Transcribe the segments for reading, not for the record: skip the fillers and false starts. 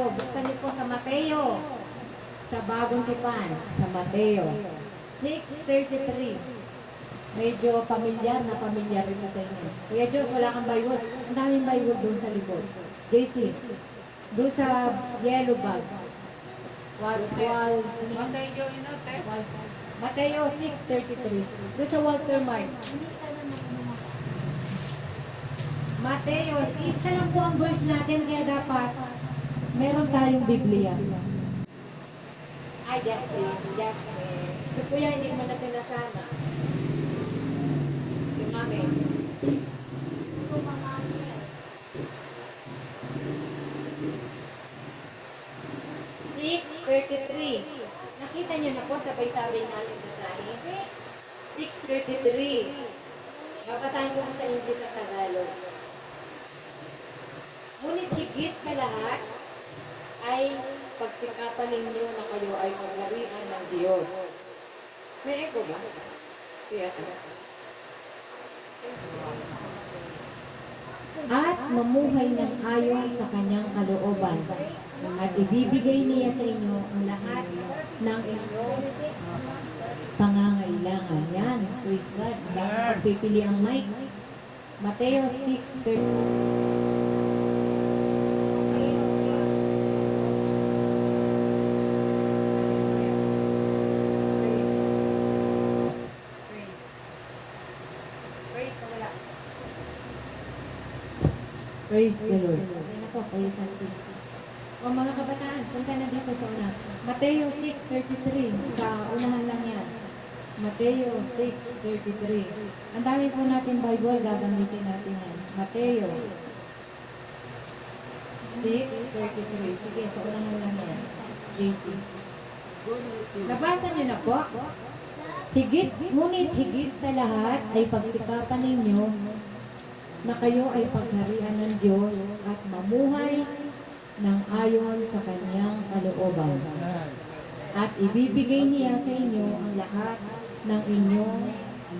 tayo. Buksan niyo po sa Mateo. Sa Bagong Tipan. Sa Mateo. 6:33. Medyo pamilyar ito sa inyo. Kuya Diyos, wala kang Bible. Ang daming Bible doon sa likod. JC, doon sa yellow bag. Mateo 6:33. Doon sa Walter Mark. Mateo, isa lang po ang verse natin, kaya dapat meron tayong Biblia. Ay, Justin. So, kuya, hindi mo na sinasama. Si mami. 6:33. Nakita niyo na po, sabay-sabay natin basahin. 6:33. Babasahin ko sa English at Tagalog. Ngunit higit sa lahat ay pagsikapan ninyo na kayo ay pagharian ng Diyos. May echo ba? At mamuhay ng ayon sa kanyang kalooban. At ibibigay niya sa inyo ang lahat ng inyong pangangailangan. Yan, praise God. Dahil pagpipili ang mic. Mateo 6:30. Praise the Lord. Okay na po, praise natin. O mga kabataan, punta na dito sa una. Mateo 6:33. Sa unahan lang yan. Mateo 6:33. Ang dami po natin Bible, gagamitin natin yan. Mateo 6:33. Sige, sa unahan lang yan. JC. Nabasa niyo na po? Ngunit higit sa lahat ay pagsikapan ninyo na kayo ay pagharian ng Diyos at mamuhay ng ayon sa kanyang kalooban. At ibibigay niya sa inyo ang lahat ng inyong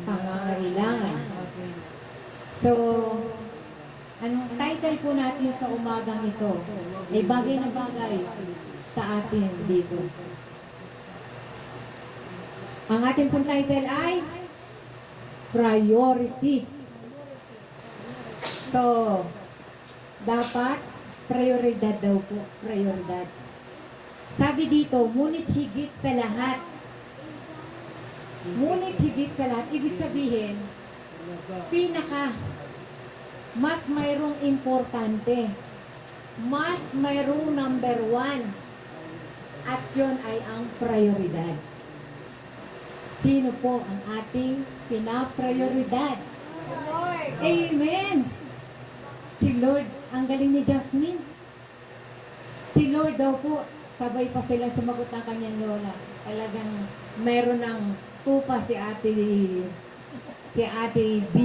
pangangailangan. So, anong title po natin sa umagang ito ay bagay na bagay sa atin dito. Ang ating pong title ay Priority. So, dapat prioridad daw po, prioridad. Sabi dito, ngunit higit sa lahat. Ngunit higit sa lahat, ibig sabihin, mas mayroong importante. Mas mayroong number one. At yun ay ang prioridad. Sino po ang ating pinaprioridad? Amen! Si Lord, ang galing ni Jasmine. Si Lord daw po, sabay pa sila sumagot ng kanyang lola. Talagang meron ng tupa si Ate B.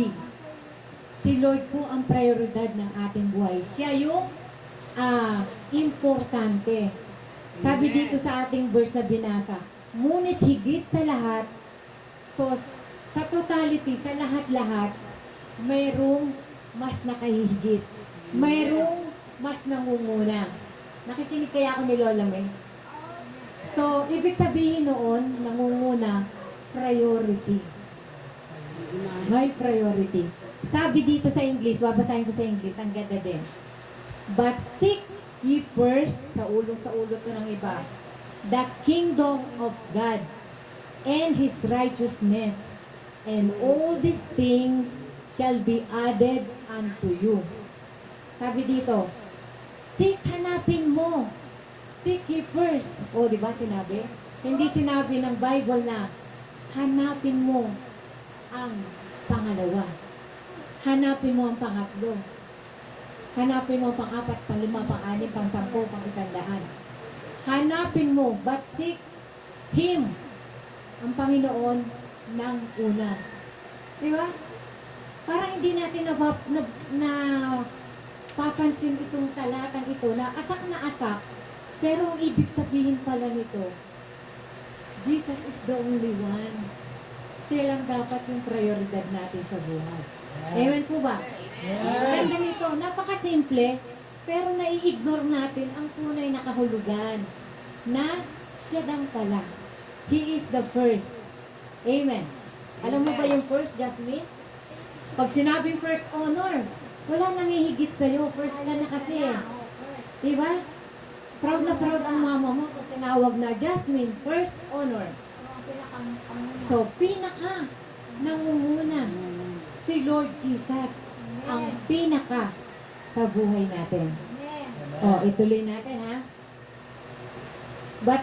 Si Lord po ang prioridad ng ating buhay. Siya yung importante. Sabi dito sa ating verse na binasa, ngunit higit sa lahat, so sa totality, sa lahat-lahat, mayroong mas nakahihigit. Mayroong mas nangunguna. Nakikinig kaya ako ni Lola May? So, ibig sabihin noon, nangunguna, priority. May priority. Sabi dito sa English, babasahin ko sa English, ang ganda din. But seek ye first, sa ulo ko ng iba, the kingdom of God and His righteousness, and all these things shall be added unto you. Sabi dito, seek, hanapin mo. Seek ye first. O, di ba sinabi? Hindi sinabi ng Bible na hanapin mo ang pangalawa. Hanapin mo ang pangatlo. Hanapin mo ang pang-apat, pang-lima, pang-anim, pang-sampo, pang-100. Hanapin mo, but seek Him, ang Panginoon, ng una. Di ba? Parang hindi natin papansin itong talatang ito na asak, pero ang ibig sabihin pala nito, Jesus is the only one. Siya lang dapat yung prioridad natin sa buhay. Amen po ba? Ganda nito, napakasimple, Pero nai-ignore natin ang tunay na kahulugan na siya lang pala. He is the first. Amen. Alam mo ba yung first, Jasmine? Pag sinabing first honor, wala nang hihigit sa'yo. First ka na kasi. Diba? Proud na proud ang mama mo kung tinawag na Jasmine, first honor. So, pinaka nangunguna si Lord Jesus ang pinaka sa buhay natin. O, ituloy natin ha. But,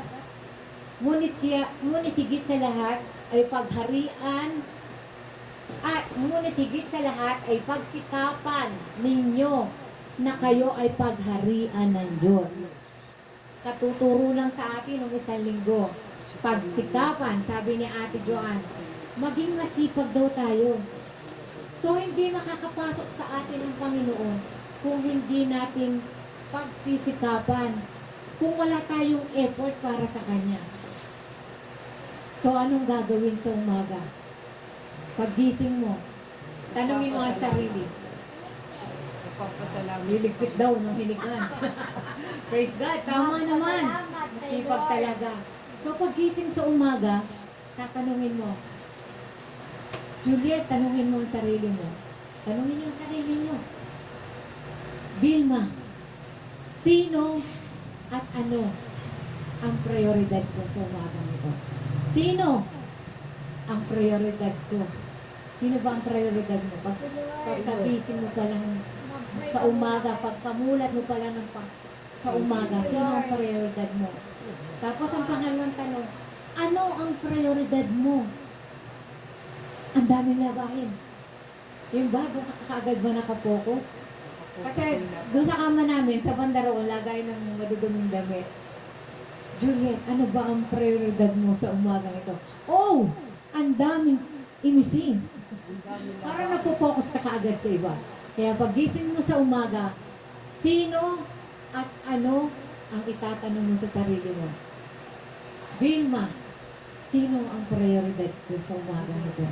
ngunit higit sa lahat ay pagharian at ngunit higit sa lahat ay pagsikapan ninyo na kayo ay pagharian ng Diyos. Katuturo lang sa atin ng isang linggo. Pagsikapan, sabi ni Ate Joanne, maging masipag daw tayo. So, hindi makakapasok sa atin ang Panginoon kung hindi natin pagsisikapan, kung wala tayong effort para sa Kanya. So, anong gagawin sa umaga? Paggising mo, tanungin mo ang sarili. Liligpit daw ng hinigan. Praise God, tama naman. Masipag talaga. So, paggising sa umaga, tatanungin mo, Juliet, tanungin mo ang sarili mo. Tanungin niyo ang sarili niyo. Vilma, sino at ano ang prioridad ko sa umagang ito? Sino ang prioridad ko? Sino ba ang prioridad mo? Pagkagising mo pa lang sa umaga, pagkamulat mo pa lang sa umaga, sino ang prioridad mo? Tapos ang pangalawang tanong, ano ang prioridad mo? Ang daming labahin. Yung ba, doon ka kaagad ba nakapokus? Kasi doon sa kama namin, sa bandaroon, lagay ng maduduming damit. Juliet, ano ba ang prioridad mo sa umaga ito? Oh! Ang daming imising. Parang napopokus ka kaagad sa iba. Kaya pagising mo sa umaga, sino at ano ang itatanong mo sa sarili mo? Vilma, sino ang prioridad ko sa umaga ito?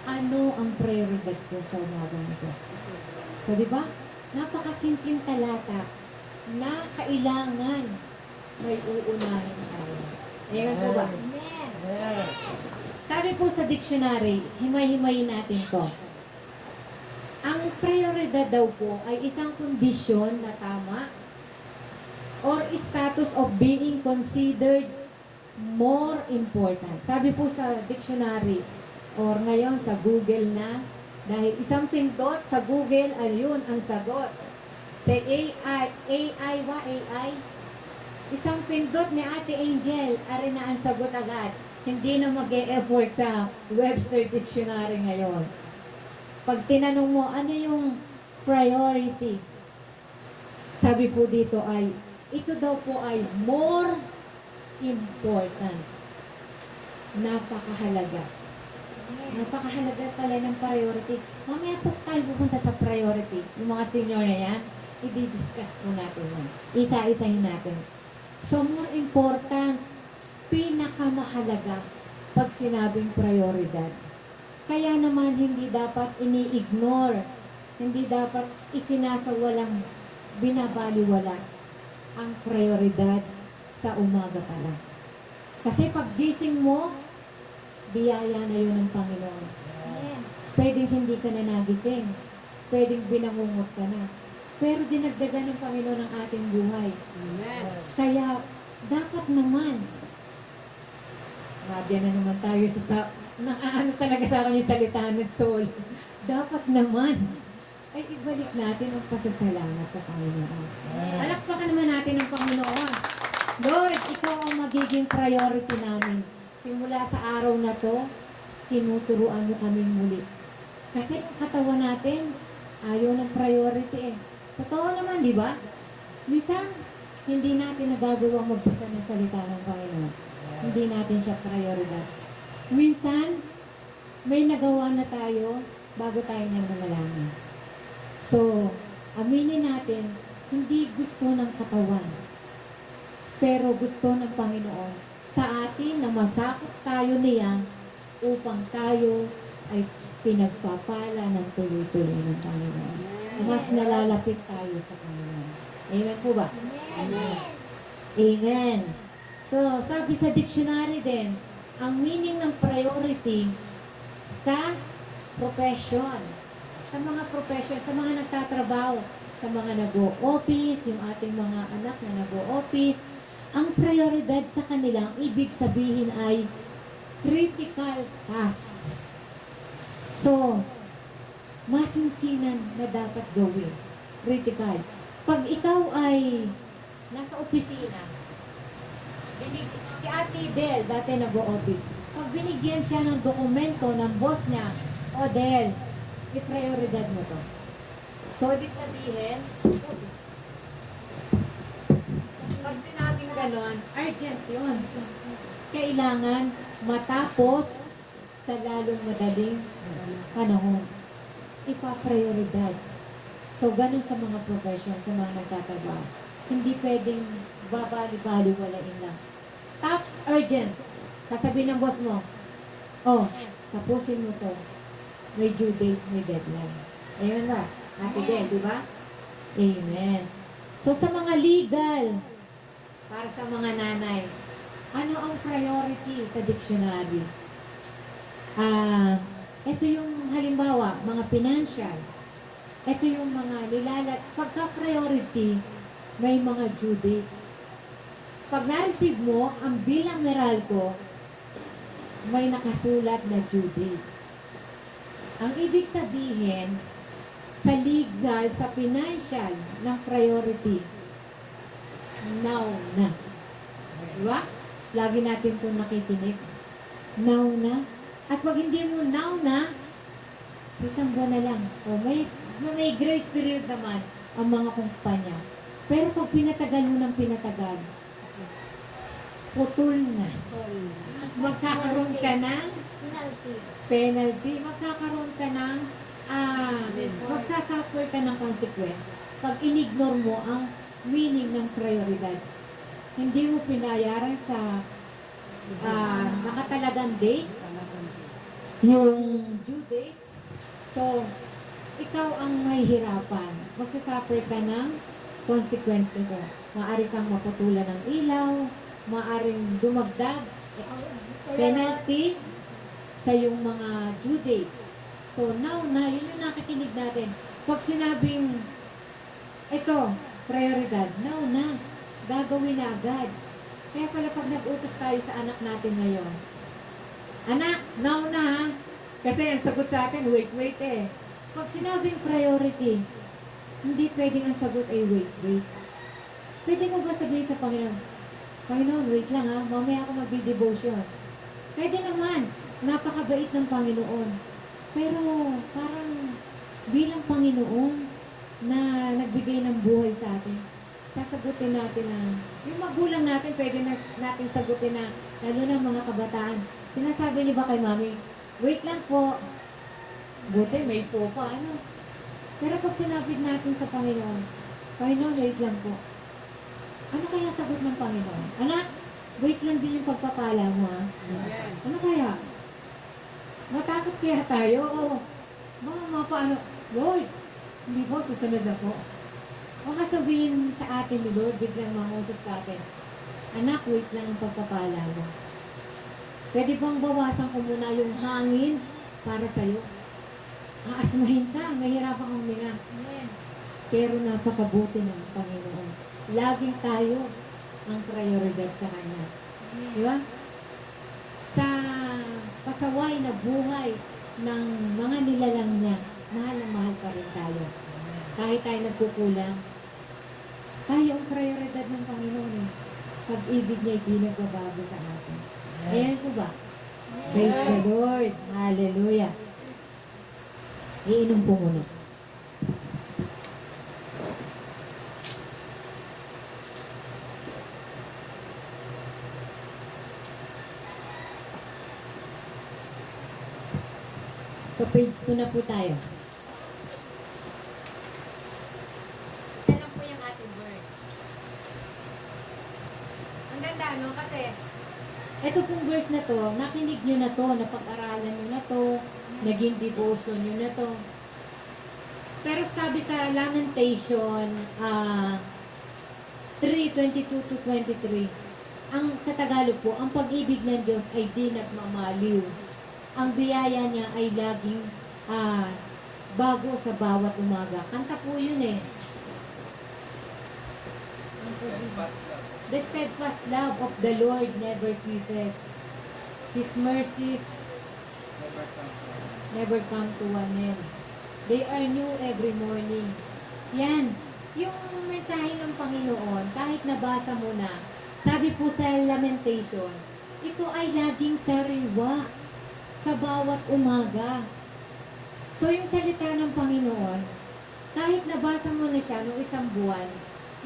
Ano ang prioridad ko sa umaga ito? So, di ba? Napakasimpleng talata na kailangan may uunahin tayo. Ayan po ba? Amen. Sabi po sa dictionary, himay-himayin natin to. Ang prioridad daw po ay isang kondisyon na tama or status of being considered more important. Sabi po sa dictionary or ngayon sa Google na, dahil isang pindot sa Google, ayun ang sagot. Sa AI, isang pindot ni Ate Angel, ari na ang sagot agad. Hindi na mag-e-effort sa Webster Dictionary ngayon. Pag tinanong mo, ano yung priority? Sabi po dito ay, ito daw po ay more important. Napakahalaga. Napakahalaga pala ng priority. Mamaya po tayo pupunta sa priority. Yung mga senior na yan, i-discuss po natin yan. Isa-isahin natin. So, more important, pinakamahalaga pag sinabing prioridad. Kaya naman hindi dapat ini-ignore, hindi dapat isinasawalang binabaliwala ang prioridad sa umaga pala. Kasi pag gising mo, biyaya na yun ng Panginoon. Pwedeng hindi ka na nagising, pwedeng binangungot ka na, pero dinagdagan ng Panginoon ang ating buhay. Amen. Kaya, dapat naman, radya na naman tayo nakaano talaga sa akin yung salita ng soul. Dapat naman, ay ibalik natin ang pasasalamat sa Panginoon. Alakpakan naman natin ang Panginoon. Lord, ikaw ang magiging priority namin. Simula sa araw na to, tinuturuan mo kami muli. Kasi yung katawan natin, ayaw ng priority eh. Totoo naman, di ba? Minsan, hindi natin nagagawa magbasa ng salita ng Panginoon. Hindi natin siya prioridad. Minsan, may nagawa na tayo bago tayo nananalangin. So, aminin natin, hindi gusto ng katawan. Pero gusto ng Panginoon sa atin na masakop tayo niya upang tayo ay pinagpapala ng tuloy-tuloy ng Panginoon. Mas nalalapit tayo sa Panginoon. Amen po ba? Amen. Amen. So, sabi sa dictionary din, ang meaning ng priority sa profession, sa mga profession, sa mga nagtatrabaho, sa mga nag-o-office, yung ating mga anak na nag-o-office, ang prioridad sa kanilang ibig sabihin ay critical task. So, masinsinan na dapat gawin. Critical. Pag ikaw ay nasa opisina, si Ate Del, dati nag-o-office, pag binigyan siya ng dokumento ng boss niya, o Del, i-prioridad mo to. So, ibig sabihin, pag sinabing ganon, urgent yun. Kailangan matapos sa lalong madaling panahon. Ipa-prioridad. So, ganun sa mga profession, sa mga nagtatrabaho. Hindi pwedeng babali-bali-walain lang. Top urgent. Sasabihin ng boss mo, oh, tapusin mo to. May due date, may deadline. Ayun ba? Ate Del, di ba? Amen. So, sa mga legal, para sa mga nanay, ano ang priority sa dictionary? Ito yung halimbawa, mga financial. Ito yung mga pagka-priority, may mga due date. Pag na-receive mo, ang bilang Meralco, may nakasulat na due date. Ang ibig sabihin, sa legal, sa financial ng priority, now na. Diba? Lagi natin ito nakikinig. Now na. At pag hindi mo now na, isang buwan na lang. O may grace period naman ang mga kumpanya. Pero pag pinatagal mo ng pinatagal, putol na. Magkakaroon ka ng penalty. Magkakaroon ka ng magsasuffer ka ng consequence pag inignore mo ang meaning ng prioridad. Hindi mo pinayaran sa nakatalagang date, yung due date. So, ikaw ang mahihirapan. Magsasuffer ka ng consequence nito. Maaari kang maputulan ng ilaw, maaaring dumagdag penalty sa yung mga due date. So, now na, yun yung nakikinig natin. Pag sinabing, ito, prioridad, now na, gagawin na agad. Kaya pala pag nag-utos tayo sa anak natin ngayon, anak, now na ha, kasi ang sagot sa atin, wait eh. Pag sinabing priority, hindi pwedeng ang sagot ay wait. Pwede mo ba sabihin sa Panginoon, Panginoon, wait lang ha, mamaya ako magdi-devotion. Pwede naman, napakabait ng Panginoon. Pero parang bilang Panginoon na nagbigay ng buhay sa atin, sasagutin natin na, yung magulang natin, pwede natin sagutin na, lalo na mga kabataan. Sinasabi niyo ba kay mami, wait lang po, buti may po pa, ano? Pero pag sinabi natin sa Panginoon, Panginoon, wait lang po. Ano kaya sagot ng Panginoon? Anak, wait lang din yung pagpapala mo, ha? Ano kaya? Matakot kaya tayo? O, paano? Lord, hindi po, susunod na po. Baka sabihin sa atin ni Lord, biglang mangusap sa atin, anak, wait lang ang pagpapala mo. Pwede bang bawasan ko muna yung hangin para sa'yo? Aasmahin ka, mahirapan kang huminga. Pero napakabuti ng Panginoon. Laging tayo ang prioridad sa Kanya. Di ba? Sa pasaway na buhay ng mga nilalang niya, mahal na mahal pa rin tayo. Kahit tayo nagkukulang, tayo ang prioridad ng Panginoon eh. Pag-ibig niya hindi nagbabago sa atin. Ayan po ba? Praise the Lord. Hallelujah. Iinom po muna. So, page 2 na po tayo. Isa lang po yung ating verse. Ang ganda, no? Kasi, ito pong verse na to, nakinig nyo na to, napag-aralan nyo na to, naging devotion nyo na to. Pero sabi sa Lamentation 3:22 to 23. Ang sa Tagalog po, ang pag-ibig ng Diyos ay di nagmamaliw. Ang biyaya niya ay laging bago sa bawat umaga. Kanta po yun eh. The steadfast love of the Lord never ceases. His mercies never come to an end. They are new every morning. Yan. Yung mensahe ng Panginoon, kahit nabasa mo na, sabi po sa Lamentation, ito ay laging sariwa sa bawat umaga. So yung salita ng Panginoon, kahit nabasa mo na siya nung isang buwan,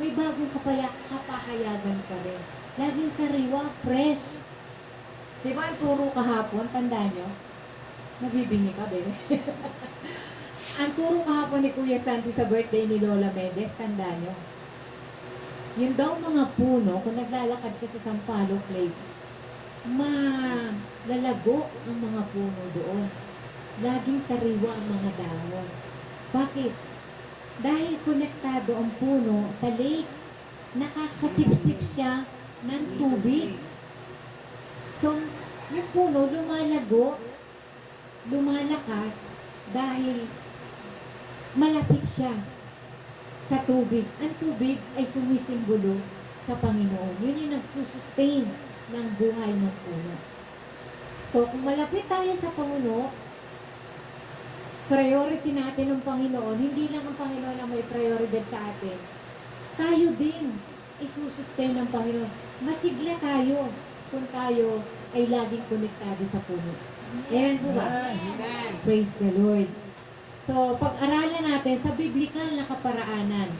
may bagong kapahayagan pa rin. Laging sariwa, fresh. Diba ang turo kahapon, tandaan nyo? Nabibingi ka, bebe. Ang turo kahapon ni Kuya Santi sa birthday ni Lola Mendez, tandaan nyo. Yun daw mga puno, kung naglalakad ka sa Sampaloc Lake, malalago ang mga puno doon. Laging sariwa ang mga dahon. Bakit? Dahil konektado ang puno sa lake, nakakasipsip siya ng tubig. So, yung puno lumalago, lumalakas dahil malapit siya sa tubig. Ang tubig ay sumisimbolo sa Panginoon. Yun yung nagsusustain ng buhay ng puno. So, kung malapit tayo sa puno, priority natin ng Panginoon, hindi lang ang Panginoon ang may prioridad sa atin. Tayo din isusustain ng Panginoon. Masigla tayo kung tayo ay laging konektado sa puno. Ayan po ba? Amen. Praise the Lord. So, pag-aralan natin sa biblikal na kaparaanan.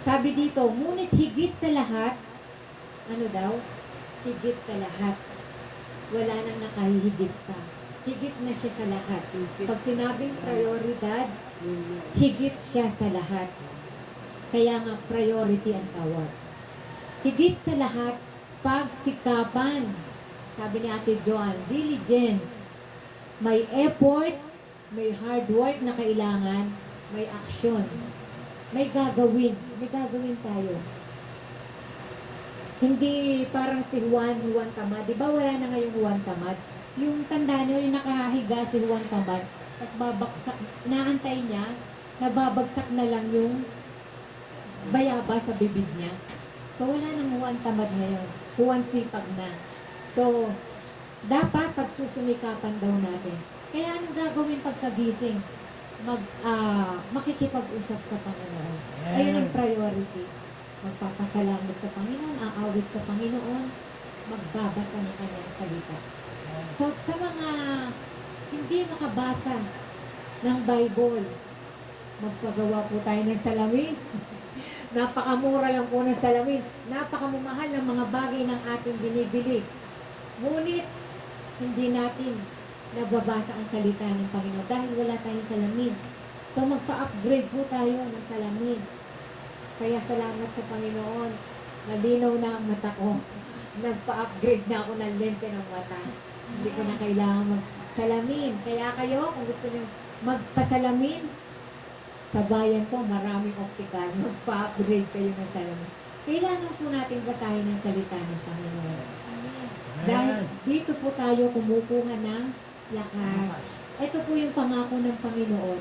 Sabi dito, ngunit higit sa lahat, ano daw? Higit sa lahat. Wala nang nakahihigit pa. Higit na siya sa lahat. Pag sinabing prioridad, higit siya sa lahat. Kaya nga priority ang tawag. Higit sa lahat, pagsikapan. Sabi ni Ate Joan, diligence. May effort, may hard work na kailangan, may action. May gagawin. May gagawin tayo. Hindi parang si Juan Tamad. Di ba wala na ngayong Juan Tamad? Yung tanda nyo, yung nakahiga si Juan Tamad, tapos babagsak, naantay niya, nababagsak na lang yung bayaba sa bibig niya. So, wala nang Juan Tamad ngayon. Juan Sipag na. So, dapat pagsusumikapan daw natin. Kaya anong gagawin pagkagising? Makikipag-usap sa Panginoon. Ayun ang priority. Magpapasalamat sa Panginoon, aawit sa Panginoon, magbabasa ng kanyang salita. So, sa mga hindi makabasa ng Bible, magpagawa po tayo ng salamin. Napakamura lang po ng salamin. Napakamamahal ng mga bagay ng ating binibili. Ngunit, hindi natin nababasa ang salita ng Panginoon dahil wala tayong salamin. So, magpa-upgrade po tayo ng salamin. Kaya salamat sa Panginoon. Malinaw na ang mata ko. Nagpa-upgrade na ako ng lente ng mata. Hindi ko na kailangan magsalamin. Kaya kayo, kung gusto niyo magpasalamin, sa bayan po, maraming optical. Magpa-upgrade kayo ng salamin. Kailangan po natin basahin ang salita ng Panginoon. Dahil dito po tayo kumukuha ng lakas. Ito po yung pangako ng Panginoon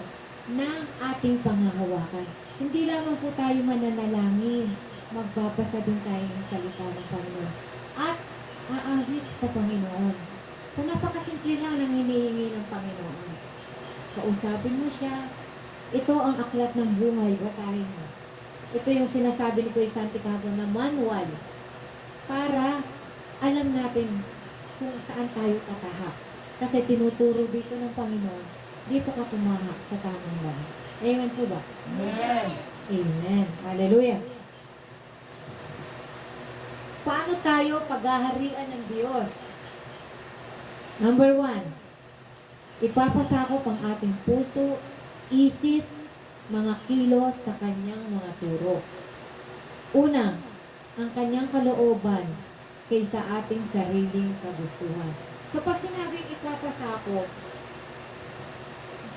na ating panghahawakan. Hindi lamang po tayo mananalangin. Magbabasa din tayo ng salita ng Panginoon. At aawit sa Panginoon. So, napakasimple lang ng hinihingi ng Panginoon. Kausapin mo siya. Ito ang aklat ng buhay. Basahin mo. Ito yung sinasabi ni Kuya Santi kahapon na manual para alam natin kung saan tayo tatahak. Kasi tinuturo dito ng Panginoon, dito ka tumahak sa tamang lahat. Amen po ba? Amen. Amen. Hallelujah. Paano tayo paghaharian ng Diyos? Number 1, ipapasakop ang ating puso, isip, mga kilos sa kanyang mga turo. Una, ang kanyang kalooban kaysa ating sariling kagustuhan. So pag sinabing ipapasakop,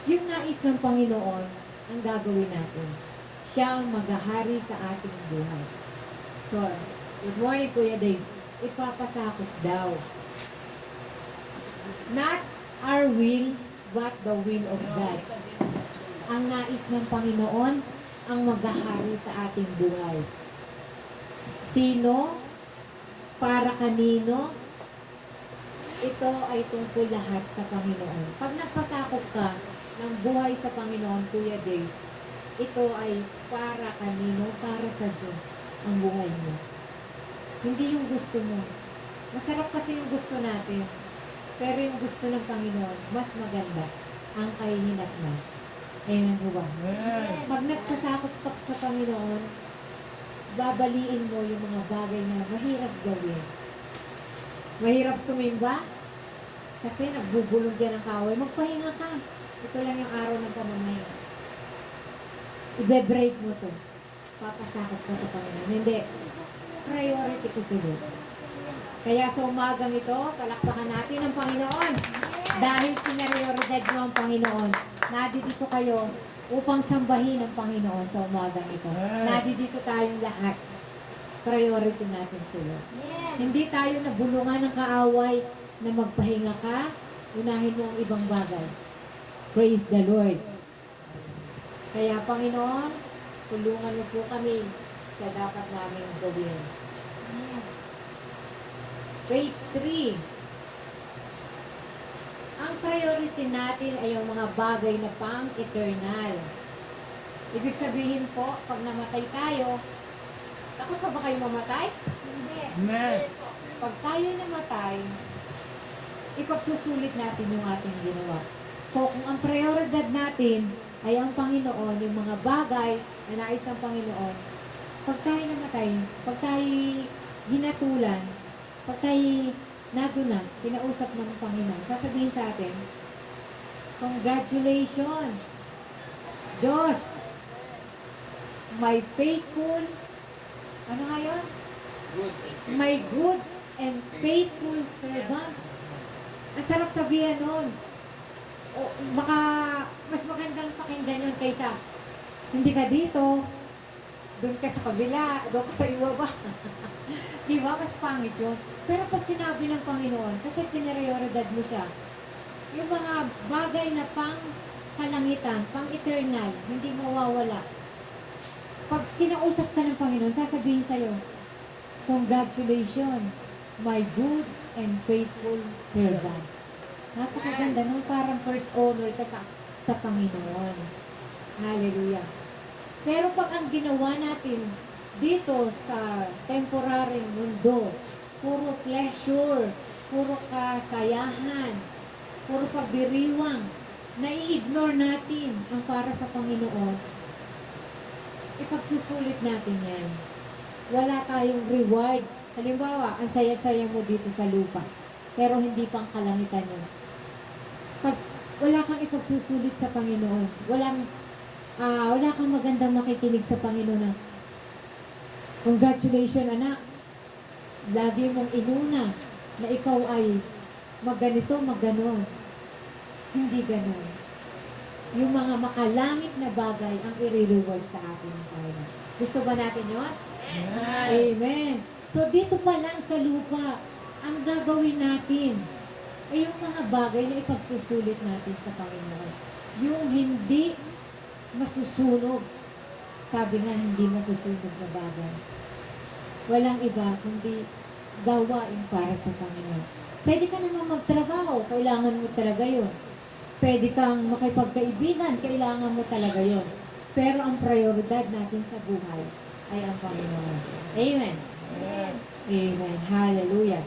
yung nais ng Panginoon ang gagawin natin. Siya ang maghahari sa ating buhay. So, good morning, Kuya Dave. Ipapasakop daw. Not our will, but the will of God. Ang nais ng Panginoon ang maghahari sa ating buhay. Sino? Para kanino? Ito ay tungkol lahat sa Panginoon. Pag nagpasakop ka ng buhay sa Panginoon, Kuya Dave, ito ay para kanino? Para sa Diyos ang buhay mo. Hindi yung gusto mo. Masarap kasi yung gusto natin. Pero yung gusto ng Panginoon, mas maganda ang kahihinatnan. Amen po ba? Pag nagpasakop ka sa Panginoon, babaliin mo yung mga bagay na mahirap gawin. Mahirap sumimba, kasi nagbubulong dyan ang kaway. Magpahinga ka. Ito lang yung araw ng pamamahinga. Ibe-break mo to. Papasakop ka sa Panginoon. Hindi. Priority ko si Lord. Kaya sa umagang ito, palakpakan natin ang Panginoon. Dahil pinaprioridad nyo ang Panginoon. Nadito kayo upang sambahin ang Panginoon sa umagang ito. Nadito tayong lahat. Priority natin si Lord. Hindi tayo nabulungan ng kaaway na magpahinga ka, unahin mo ang ibang bagay. Praise the Lord. Kaya Panginoon, tulungan mo po kami sa dapat namin gawin. Page 3. Ang priority natin ay yung mga bagay na pang-eternal. Ibig sabihin po, pag namatay tayo, takot pa ba kayo mamatay? Hindi. Pag tayo namatay, ipagsusulit natin yung ating ginawa. So, kung ang prioridad natin ay ang Panginoon, yung mga bagay na nais ng Panginoon, pag tayo namatay, pag tayo hinatulan, pag tayo naduna, kinausap ng Panginoon, sasabihin sa atin, congratulations, Josh, my faithful, ano nga yun? My good and faithful servant. Ang sarap sabihin nun. O, baka mas magandang pakinggan yun kaysa hindi ka dito, doon ka sa kabila, doon ka sa iwaba. Di ba? Mas pangit yun. Pero pag sinabi ng Panginoon, kasi pinaprioridad mo siya, yung mga bagay na pang kalangitan, pang eternal, hindi mawawala. Pag kinausap ka ng Panginoon, sasabihin sa'yo, congratulations, my good and faithful servant. Napakaganda nun, parang first honor ka sa Panginoon. Hallelujah. Pero pag ang ginawa natin dito sa temporary mundo, puro pleasure, puro kasayahan, puro pagdiriwang, nai-ignore natin ang para sa Panginoon, ipagsusulit natin yan. Wala tayong reward. Halimbawa, ang saya-saya mo dito sa lupa, pero hindi pang kalangitan yun. Pag wala kang ipagsusulit sa Panginoon, wala kang magandang makikinig sa Panginoon na, congratulations anak, lagi mong inuna na ikaw ay magganito, magganon. Hindi ganon. Yung mga makalangit na bagay ang i-reward sa atin ng Panginoon. Gusto ba natin yun? Amen. Amen. So dito pa lang sa lupa, ang gagawin natin ay yung mga bagay na ipagsusulit natin sa Panginoon. Yung hindi masusunog. Sabi nga, hindi masusunog na bagay. Walang iba, kundi gawain para sa Panginoon. Pwede ka naman magtrabaho, kailangan mo talaga yun. Pwede kang makipagkaibigan, kailangan mo talaga yun. Pero ang prioridad natin sa buhay ay ang Panginoon. Amen. Amen. Amen. Hallelujah.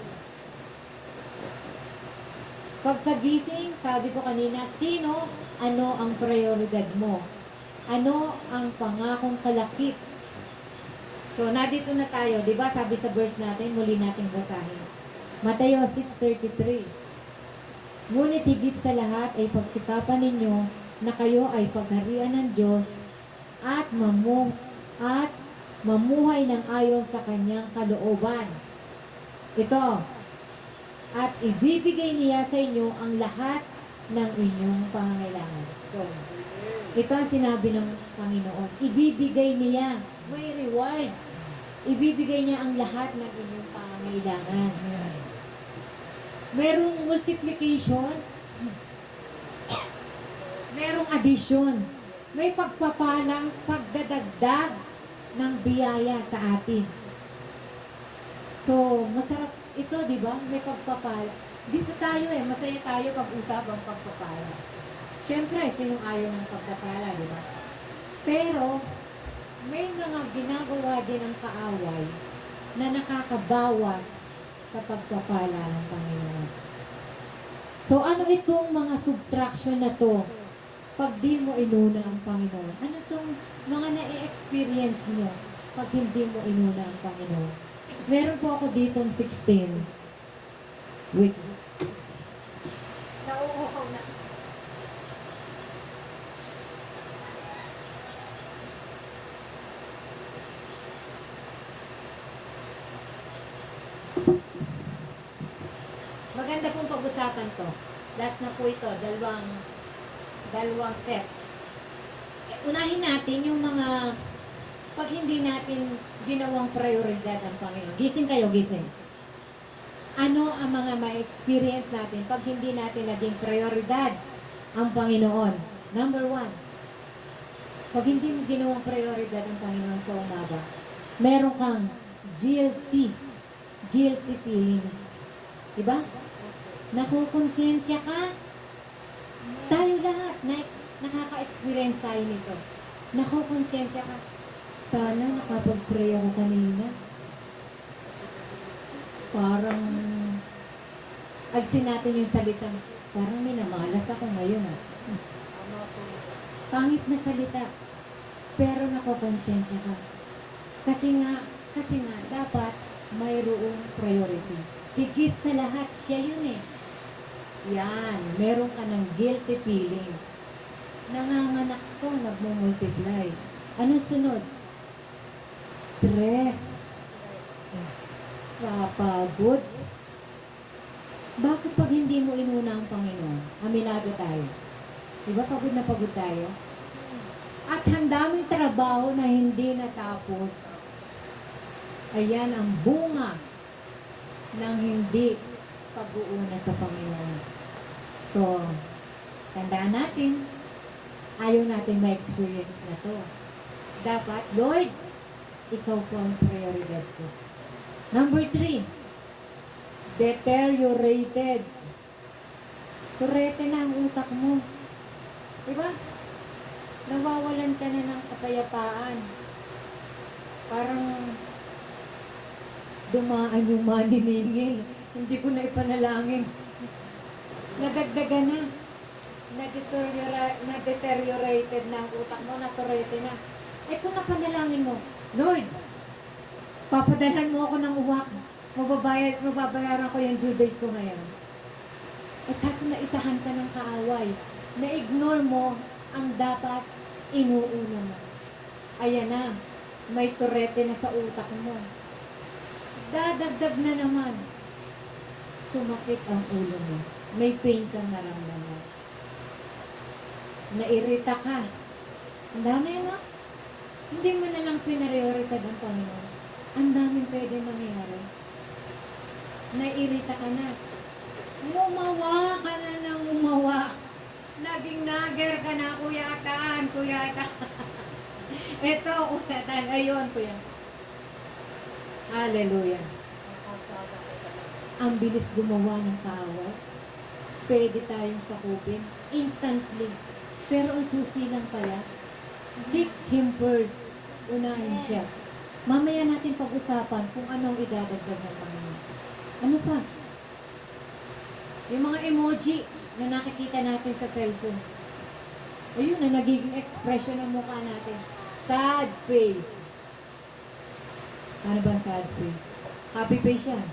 Pagkagising, sabi ko kanina, sino, ano ang prioridad mo? Ano ang pangakong kalakip? So, nadito na tayo, di ba? Sabi sa verse natin, muli nating basahin. Mateo 6:33. Ngunit higit sa lahat ay pagsikapan ninyo na kayo ay pagharian ng Diyos at mamuhay ng ayon sa kanyang kalooban. Ito, at ibibigay niya sa inyo ang lahat ng inyong pangangailangan. So, Ito ang sinabi ng Panginoon. Ibibigay niya. May reward. Ibibigay niya ang lahat ng inyong pangangailangan. Merong multiplication. Merong addition. May pagpapalang pagdadagdag ng biyaya sa atin. So, masarap ito, di ba? May pagpapala. Dito tayo masaya tayo pag-usap ang pagpapala. Siyempre, sinong ayaw ng pagpapala, di ba? Pero, may mga ginagawa din ang kaaway na nakakabawas sa pagpapala ng Panginoon. So, ano itong mga subtraction na to? Pag di mo inuna ang Panginoon. Ano itong mga na-experience mo pag hindi mo inuna ang Panginoon? Meron po ako ditong 16. Wait. Nauuhaw na. Maganda pong pag-usapan to. Last na po ito, dalawang set. Unahin natin yung mga pag hindi natin ginawang prioridad ang Panginoon. Gising kayo, gising. Ano ang mga ma-experience natin pag hindi natin naging prioridad ang Panginoon? Number 1, pag hindi mo ginawang prioridad ang Panginoon sa umaga, meron kang guilty feelings. Diba? Nakukonsensya ka. Tayo lahat, nakaka-experience tayo nito. Nakukonsensya ka. Sana nakapag-pray ako kanina. Parang, agsin natin yung salita. Parang minamalas ako ngayon. Pangit na salita. Pero nakukonsensya ka. Kasi nga, dapat mayroong priority. Higit sa lahat, siya yun Yan, meron ka ng guilty feelings. Nanganganak to, nagmumultiply. Anong sunod? Stress. Papagod. Bakit pag hindi mo inuna ang Panginoon? Aminado tayo. Diba pagod na pagod tayo? At ang daming trabaho na hindi natapos. Ayan ang bunga ng hindi pag-uuna sa Panginoon. So, tandaan natin, ayaw natin ma-experience na to. Dapat, Lord, ikaw po ang prioridad ko. Number 3, deteriorated. Turete na ang utak mo. Diba? Nawawalan ka na ng kapayapaan. Parang dumaan yung maniningil. Hindi ko na ipanalangin. Nadagdagan na. Na-deteriorated na ang utak mo, naturete na. Eh kung napanalangin mo, Lord, papadalan mo ako ng uwak. Mababayaran ko yung due date ko ngayon. Eh kaso naisahan ka ng kaaway. Na-ignore mo ang dapat inuuna mo. Ayan na, may turete na sa utak mo. Dadagdag na naman. Sumakit ang ulo mo. May pain kang naramdaman. Nairita ka. Ang dami, no? Hindi mo na lang pinarioritad ang Panginoon. Ang daming pwede mangyari. Nairita ka na. Umawa ka na ng umawa. Naging nager ka na, kuyatan. Ito, kuyatan. Ayun, kuya. Hallelujah. Ang bilis gumawa ng kaaway. Pwede tayong sakupin instantly. Pero ang susi lang pala, seek Him first. Unahin siya. Mamaya natin pag-usapan kung anong idadagdag ng Panginoon. Ano pa? Yung mga emoji na nakikita natin sa cellphone. Ayun na nagiging expression ng mukha natin. Sad face. Ano ba sad face? Happy face yan.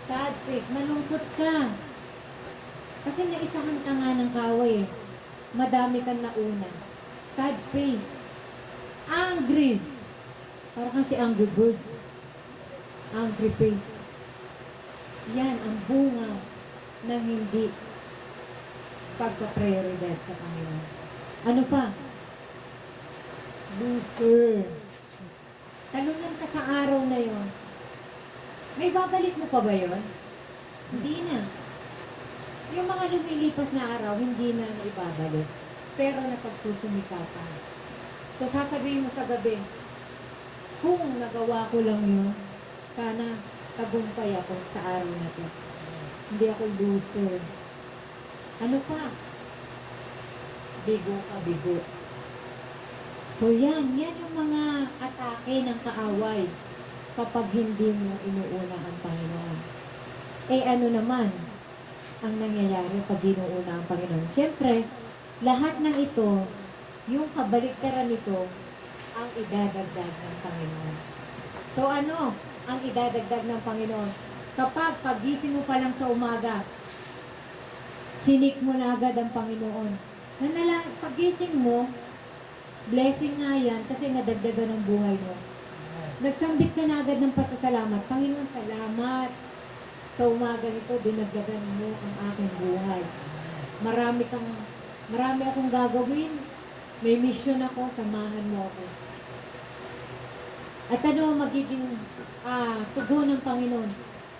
Sad face. Malungkot ka. Kasi naisahan ka nga ng kaway. Madami kang nauna. Sad face. Angry. Parang kasi angry bird. Angry face. Yan ang bunga ng hindi pagka-prioridad sa Panginoon. Ano pa? Loser. Talunan ka sa araw na yon. May babalik mo pa ba yon? Hindi na. Yung mga lumilipas na araw, hindi na naibabalik. Pero napagsusumika ka. So sasabihin mo sa gabi, kung nagawa ko lang yun, sana tagumpay ako sa araw na to. Hindi ako loser. Ano pa? Bigo ka, bigo. So yan yung mga atake ng kaaway kapag hindi mo inuuna ang Panginoon. Eh ano naman ang nangyayari pag inuuna ang Panginoon? Siyempre, lahat ng ito, yung kabaliktaran nito, ang idadagdag ng Panginoon. So ano ang idadagdag ng Panginoon? Kapag pagising mo pa lang sa umaga, sinik mo na agad ang Panginoon. Pagising mo, blessing nga yan kasi nadagdagan ng buhay mo. Nagsambit ka na agad ng pasasalamat. Panginoon, salamat. Sa umaga nito, dinagdagan mo ang aking buhay. Marami akong gagawin. May mission ako, samahan mo ako. At ano magiging tugon ng Panginoon?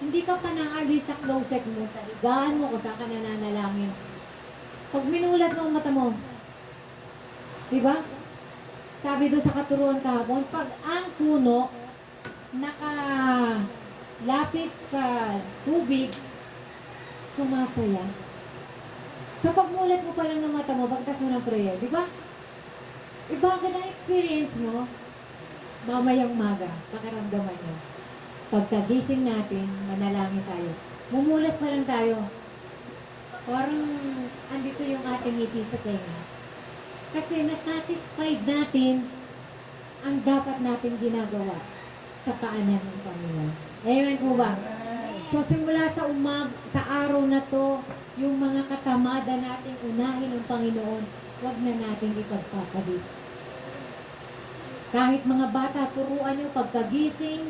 Hindi ka pa naalis sa closet mo, sa higaan mo kung saan ka nananalangin. Pag minulat mo ang mata mo, diba? Sabi doon sa katuruan kahapon, pag ang puno nakalapit sa tubig, sumasaya. So pag mulat mo pa lang ng mata mo, pagtas mo ng prayer, di ba? Iba agad ang experience mo, mamayang maga, pakiramdaman mo. Pagkagising natin, manalangin tayo. Mumulat pa lang tayo. Parang andito yung ating ngiti sa tenga. Kasi nasatisfied natin ang dapat natin ginagawa sa paanan ng Panginoon. Amen po ba? So simula sa araw na to, yung mga katamada nating unahin ng Panginoon, wag na nating ipagpapalit. Kahit mga bata, turuan nyo pagkagising,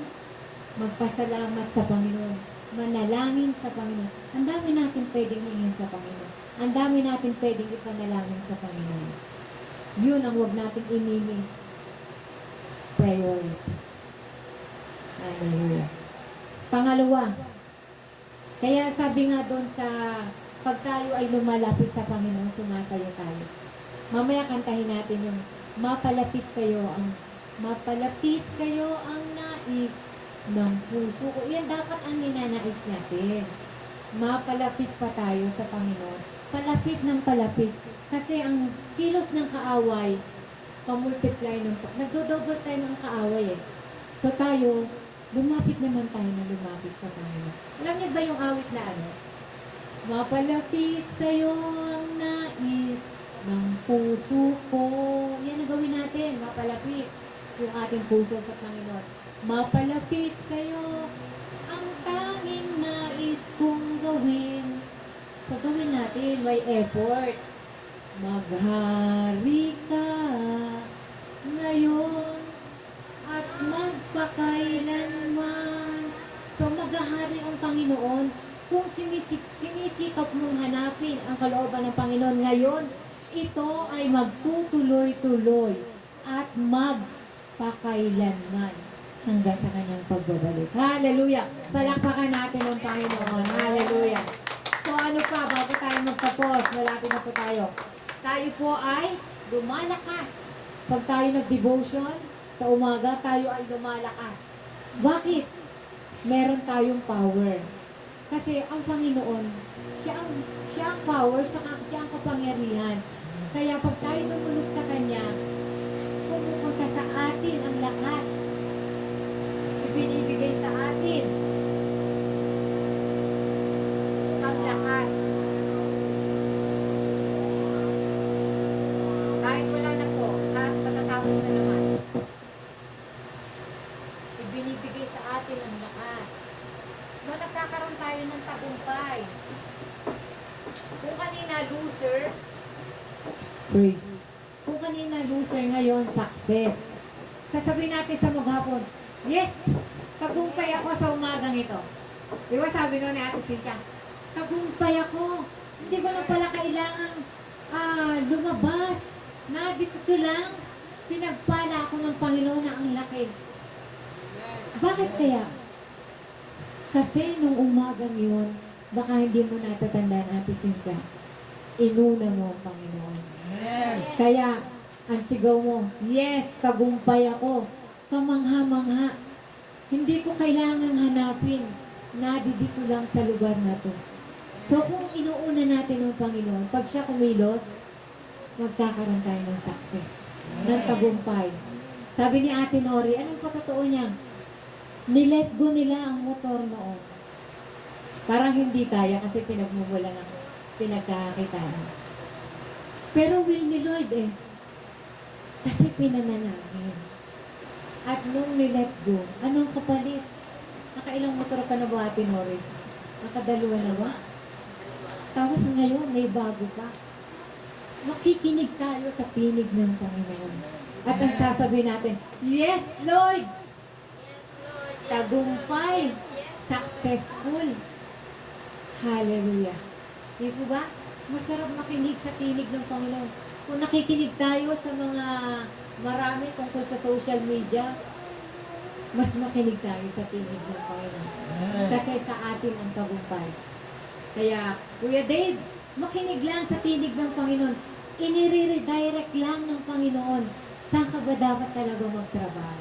magpasalamat sa Panginoon, manalangin sa Panginoon. Ang dami natin pwedeng hingin sa Panginoon. Ang dami natin pwedeng ipanalangin sa Panginoon. Yun ang huwag natin imimis. Priority. Hallelujah. Pangalawa, kaya sabi nga doon sa pag tayo ay lumalapit sa Panginoon, sumasaya tayo. Mamaya kantahin natin yung mapalapit sa'yo ang nais ng puso ko. Yan dapat ang ninanais natin. Mapalapit pa tayo sa Panginoon. Palapit ng palapit. Kasi ang kilos ng kaaway, pamultiply nagdo-double tayo ng kaaway eh. So tayo, lumapit naman tayo na lumapit sa Panginoon. Alam niyo ba yung awit na ano? Mapalapit sa'yo ang nais ng puso ko. Yan ang gawin natin, mapalapit yung ating puso sa Panginoon. Mapalapit sa'yo ang tanging nais kong gawin. So gawin natin, may effort. Maghari ka ngayon at magpakailanman. So maghahari ang Panginoon kung sinisikap mong hanapin ang kalooban ng Panginoon ngayon. Ito ay magtutuloy-tuloy at magpakailanman hanggang sa kanyang pagbabalik. Hallelujah! Palakpakan natin ang Panginoon. Hallelujah! So ano pa, bago tayo magtapos, malapit na po tayo. Tayo po ay lumalakas. Pag tayo nag-devotion sa umaga, tayo ay lumalakas. Bakit? Meron tayong power. Kasi ang Panginoon, siya ang power, siya ang kapangyarihan. Kaya pag tayo tumulog sa Kanya, pumupunta sa atin ang lakas. Ibinibigay sa atin ang lakas. Kahit wala na po, kahit matatapos na naman, ibinibigay sa atin ang lakas. So nagkakaroon tayo ng tagumpay. Kung kanina loser, praise. Kung kanina loser, ngayon success. Sasabihin natin sa maghapon, yes, tagumpay ako sa umagang ito. Di ba sabi nun ni Ate Cynthia, tagumpay ako. Hindi ko na pala kailangan lumabas. Na dito lang, pinagpala ako ng Panginoon na ang laki. Bakit kaya? Kasi nung umagang yun, baka hindi mo natatandaan, Ate Cynthia, inuna mo ang Panginoon. Kaya, ang sigaw mo, yes, tagumpay ako. Kamangha-mangha. Hindi ko kailangang hanapin na dito lang sa lugar na to. So kung inuuna natin ng Panginoon, pag siya kumilos, magkakaroon tayo ng success, ng tagumpay. Sabi ni Ate Nori, anong patotoo niya? Nilet go nila ang motor noon. Parang hindi kaya kasi pinagmumula ng pinagkakakitaan. Pero will ni Lord eh. Kasi pinanalangin. At nung nilet go, anong kapalit? Nakailang motor ka na ba, Ate Nori? Nakadalawa na ba? Tapos ngayon, may bago pa. Makikinig tayo sa tinig ng Panginoon. At ang sasabihin natin, yes, Lord! Tagumpay! Successful! Hallelujah! Di po ba? Masarap makinig sa tinig ng Panginoon. Kung nakikinig tayo sa mga marami tungkol sa social media, mas makinig tayo sa tinig ng Panginoon. Kasi sa atin ang tagumpay. Kaya, Kuya Dave, makinig lang sa tinig ng Panginoon. Inire-redirect lang ng Panginoon. Saan ka ba dapat talaga magtrabaho?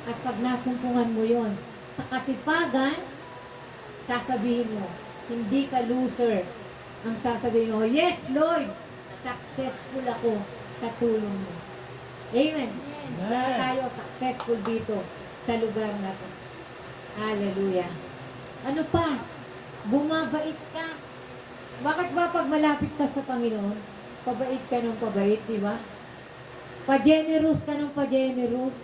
At pag nasumpungan mo yon sa kasipagan, sasabihin mo, hindi ka loser. Ang sasabihin mo, yes, Lord, successful ako sa tulong mo. Amen. Lahat tayo successful dito sa lugar na to. Hallelujah. Ano pa? Bumabait ka. Bakit ba pag malapit ka sa Panginoon, pabait ka ng pabait, di ba? Pa-generous ka ng pa-generous.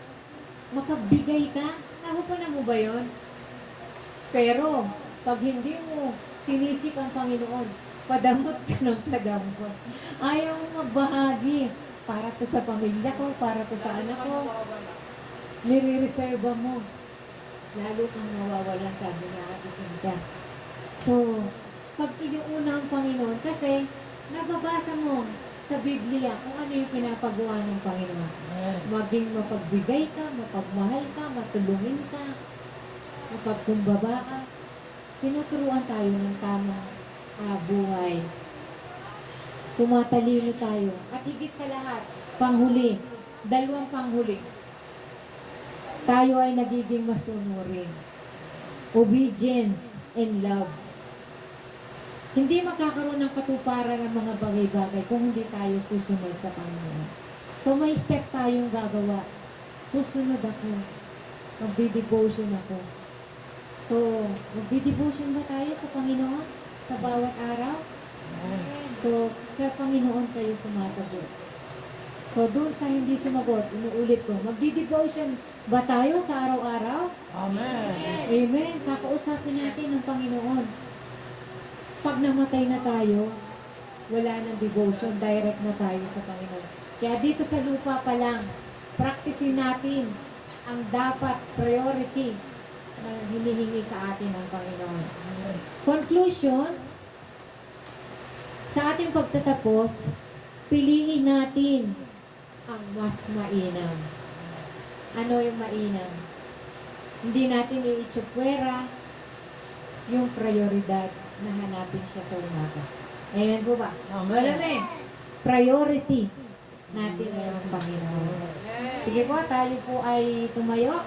Makagbigay ka. Nahupunan mo ba yon? Pero, pag hindi mo sinisik ang Panginoon, padamot ka ng padamot. Ayaw mo magbahagi. Para to sa pamilya ko, para to sa anak ko. Nire-reserva mo. Lalo kang mawawalan, sabi niya Ate Cynthia. So, pag inuuna ang Panginoon, kasi nababasa mo sa Biblia kung ano yung pinapagawa ng Panginoon. Maging mapagbigay ka, mapagmahal ka, matulungin ka, mapagkumbaba ka. Tinuturuan tayo ng tamang buhay. Tumatalino tayo. At higit sa lahat, panghuli, dalawang panghuli. Tayo ay nagiging masunurin. Obedience and love. Hindi magkakaroon ng katuparan ng mga bagay-bagay kung hindi tayo susunod sa Panginoon. So may step tayong gagawa. Susunod ako. Magdi-devotion ako. So, magdi-devotion ba tayo sa Panginoon sa bawat araw? So, sa Panginoon kayo sumasagot. So, doon sa hindi sumagot, inuulit ko, magdi-devotion ba tayo sa araw-araw? Amen. Amen. Kakausapin natin ng Panginoon. Pag namatay na tayo, wala nang devotion, direct na tayo sa Panginoon. Kaya dito sa lupa pa lang, practicein natin ang dapat priority na hinihingi sa atin ng Panginoon. Conclusion, sa ating pagtatapos, piliin natin ang mas mainam. Ano yung mainam? Hindi natin iitsupwera yung prioridad na hanapin siya sa umaga. Ayan po ba? Amen. Amen. Priority natin ang Panginoon. Sige po, tayo po ay tumayo.